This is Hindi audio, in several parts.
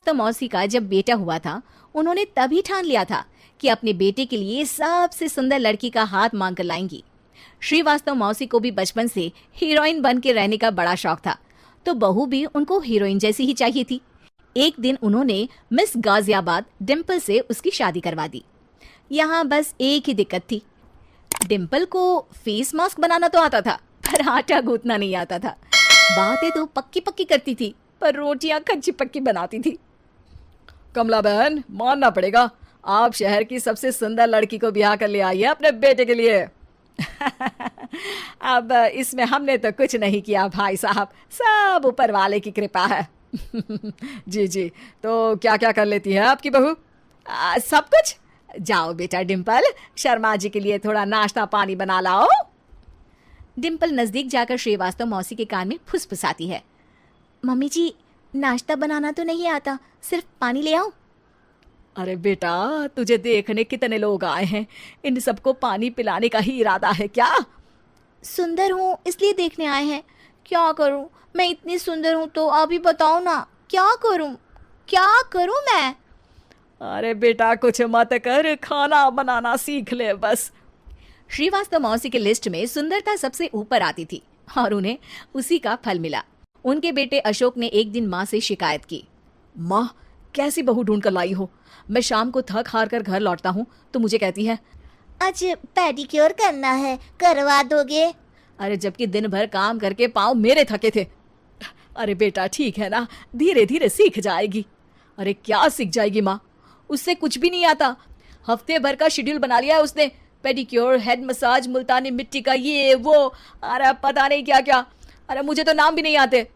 श्रीवास्तव मौसी का जब बेटा हुआ था, उन्होंने तभी ठान लिया था कि अपने बेटे के लिए सबसे सुंदर लड़की का हाथ मांग कर लाएंगी। श्रीवास्तव मौसी को भी बचपन से हीरोइन बन के रहने का बड़ा शौक था, तो बहू भी उनको हीरोइन जैसी ही चाहिए थी। एक दिन उन्होंने मिस गाजियाबाद डिम्पल से उसकी शादी करवा दी। यहाँ बस एक ही दिक्कत थी, डिम्पल को फेस मास्क बनाना तो आता था, पर आटा गूंथना नहीं आता था। बातें तो पक्की पक्की करती थी, पर रोटियां कच्ची पक्की बनाती थी। कमला बहन, मानना पड़ेगा, आप शहर की सबसे सुंदर लड़की को ब्याह कर ले आई है अपने बेटे के लिए। अब इसमें हमने तो कुछ नहीं किया भाई साहब, सब ऊपर वाले की कृपा है। जी जी, तो क्या क्या कर लेती है आपकी बहू? सब कुछ। जाओ बेटा डिम्पल, शर्मा जी के लिए थोड़ा नाश्ता पानी बना लाओ। डिम्पल नजदीक जाकर श्रीवास्तव मौसी के कान में फुसफुसाती है। मम्मी जी, नाश्ता बनाना तो नहीं आता, सिर्फ पानी ले आओ। अरे बेटा, तुझे देखने कितने लोग आए हैं, इन सबको पानी पिलाने का ही इरादा है क्या? सुंदर हूँ इसलिए देखने आए हैं। क्या करूँ, मैं इतनी सुंदर हूँ तो आप ही बताओ ना, क्या करूँ मैं? अरे बेटा, कुछ मत कर, खाना बनाना सीख ले बस। श्रीवास्तव मौसी के लिस्ट में सुंदरता सबसे ऊपर आती थी और उन्हें उसी का फल मिला। उनके बेटे अशोक ने एक दिन माँ से शिकायत की। माँ, कैसी बहू ढूंढ कर लाई हो? मैं शाम को थक हार कर घर लौटता हूँ तो मुझे कहती है, आज पेडिक्योर करना है, करवा दोगे? अरे जबकि दिन भर काम करके पाँव मेरे थके थे। अरे बेटा ठीक है ना, धीरे धीरे सीख जाएगी। अरे क्या सीख जाएगी माँ, उससे कुछ भी नहीं आता। हफ्ते भर का शेड्यूल बना लिया है उसने, पेडिक्योर, हेड मसाज, मुल्तानी मिट्टी का ये वो, अरे पता नहीं क्या क्या। अरे मुझे तो नाम भी नहीं आते।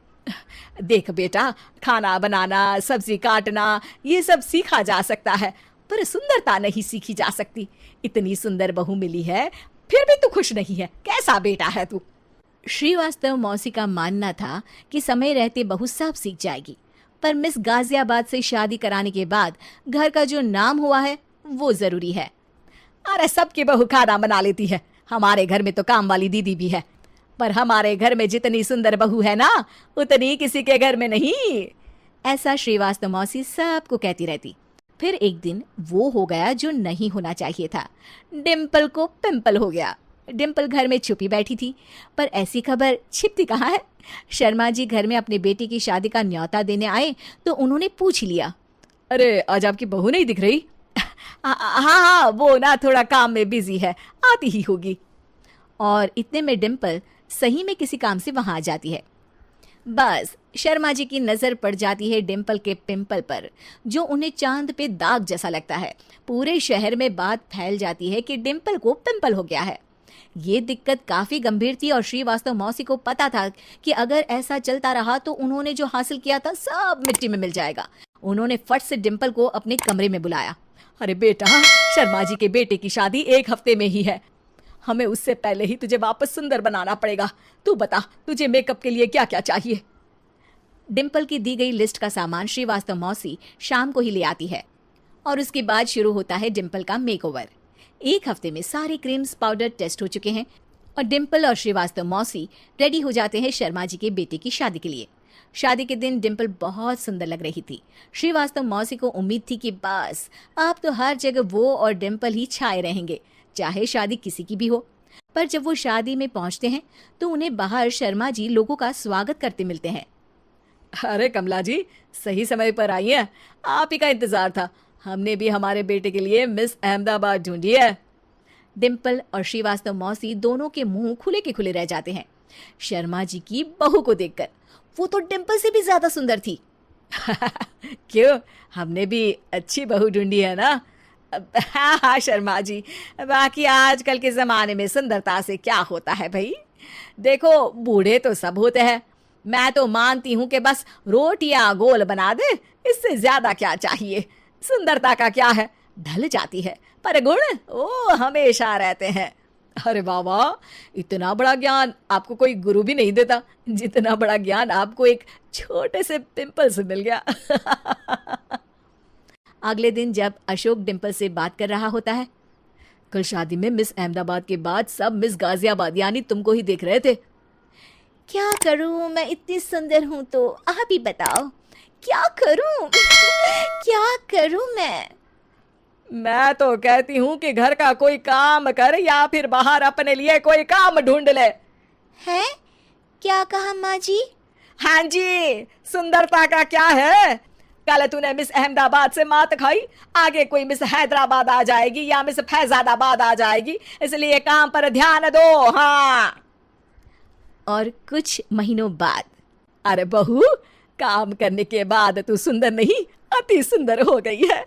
देख बेटा, खाना बनाना, सब्जी काटना, ये सब सीखा जा सकता है, पर सुंदरता नहीं सीखी जा सकती। इतनी सुंदर बहू मिली है, फिर भी तू खुश नहीं है, कैसा बेटा है तू? श्रीवास्तव मौसी का मानना था कि समय रहते बहू सब सीख जाएगी, पर मिस गाजियाबाद से शादी कराने के बाद घर का जो नाम हुआ है वो जरूरी है। अरे सबकी बहू खाना बना लेती है, हमारे घर में तो काम वाली दीदी भी है, पर हमारे घर में जितनी सुंदर बहू है ना, उतनी किसी के घर में नहीं। ऐसा श्रीवास्तव मौसी सबको कहती रहती। फिर एक दिन वो हो गया जो नहीं होना चाहिए था, डिम्पल को पिंपल हो गया। डिम्पल घर में छुपी बैठी थी, पर ऐसी खबर छिपती कहाँ है। शर्मा जी घर में अपने बेटी की शादी का न्योता देने आए तो उन्होंने पूछ लिया, अरे आज आपकी बहू नहीं दिख रही? हाँ, वो ना थोड़ा काम में बिजी है, आती ही होगी। और इतने में डिम्पल सही में किसी काम से वहां आ जाती है। बस शर्मा जी की नजर पड़ जाती है डिम्पल के पिंपल पर, जो उन्हें चांद पे दाग जैसा लगता है। पूरे शहर में बात फैल जाती है कि डिम्पल को पिंपल हो गया है। ये दिक्कत काफी गंभीर थी और श्रीवास्तव मौसी को पता था कि अगर ऐसा चलता रहा तो उन्होंने जो हासिल किया था सब मिट्टी में मिल जाएगा। उन्होंने फट से डिम्पल को अपने कमरे में बुलाया। अरे बेटा, शर्मा जी के बेटे की शादी 1 हफ्ते में ही है, हमें उससे पहले ही तुझे वापस सुंदर बनाना पड़ेगा। तू बता, तुझे मेकअप के लिए क्या क्या चाहिए? डिम्पल की दी गई लिस्ट का सामान श्रीवास्तव मौसी शाम को ही ले आती है और उसके बाद शुरू होता है डिम्पल का मेकओवर। 1 हफ्ते में सारे क्रीम्स पाउडर टेस्ट हो चुके हैं और डिम्पल और श्रीवास्तव मौसी रेडी हो जाते हैं शर्मा जी के बेटे की शादी के लिए। शादी के दिन डिम्पल बहुत सुंदर लग रही थी। श्रीवास्तव मौसी को उम्मीद थी कि बस अब तो हर जगह वो और डिम्पल ही छाए रहेंगे, चाहे शादी किसी की भी हो। पर जब वो शादी में पहुंचते हैं तो उन्हें बाहर शर्मा जी लोगों का स्वागत करते मिलते हैं। अरे कमला जी, सही समय पर आई है, आप ही का इंतजार था। हमने भी हमारे बेटे के लिए मिस अहमदाबाद ढूंढी है। डिम्पल और श्रीवास्तव मौसी दोनों के मुंह खुले के खुले रह जाते हैं शर्मा जी की बहू को देखकर। वो तो डिम्पल से भी ज्यादा सुंदर थी। क्यों, हमने भी अच्छी बहू ढूंढी है ना? हाँ शर्मा जी, बाकी आजकल के जमाने में सुंदरता से क्या होता है भाई। देखो, बूढ़े तो सब होते हैं, मैं तो मानती हूँ कि बस रोटियां गोल बना दे, इससे ज्यादा क्या चाहिए। सुंदरता का क्या है, ढल जाती है, पर गुण वो हमेशा रहते हैं। अरे बाबा, इतना बड़ा ज्ञान आपको कोई गुरु भी नहीं देता जितना बड़ा ज्ञान आपको एक छोटे से पिंपल से मिल गया। अगले दिन जब अशोक डिम्पल से बात कर रहा होता है, कल शादी में मिस अहमदाबाद के बाद सब मिस गाजियाबाद यानी तुमको ही देख रहे थे। क्या करूं, मैं इतनी सुंदर हूं तो आप ही बताओ, क्या करूं? करूं मैं तो कहती हूँ कि घर का कोई काम कर या फिर बाहर अपने लिए कोई काम ढूंढ ले। है? क्या कहा माँ जी? हाँ जी, सुंदरता का क्या है? कल तूने मिस अहमदाबाद से मात खाई, आगे कोई मिस हैदराबाद आ जाएगी या मिस फैजादाबाद आ जाएगी, इसलिए काम पर ध्यान दो। हाँ। और कुछ महीनों बाद, अरे बहू, काम करने के बाद तू सुंदर नहीं, अति सुंदर हो गई है।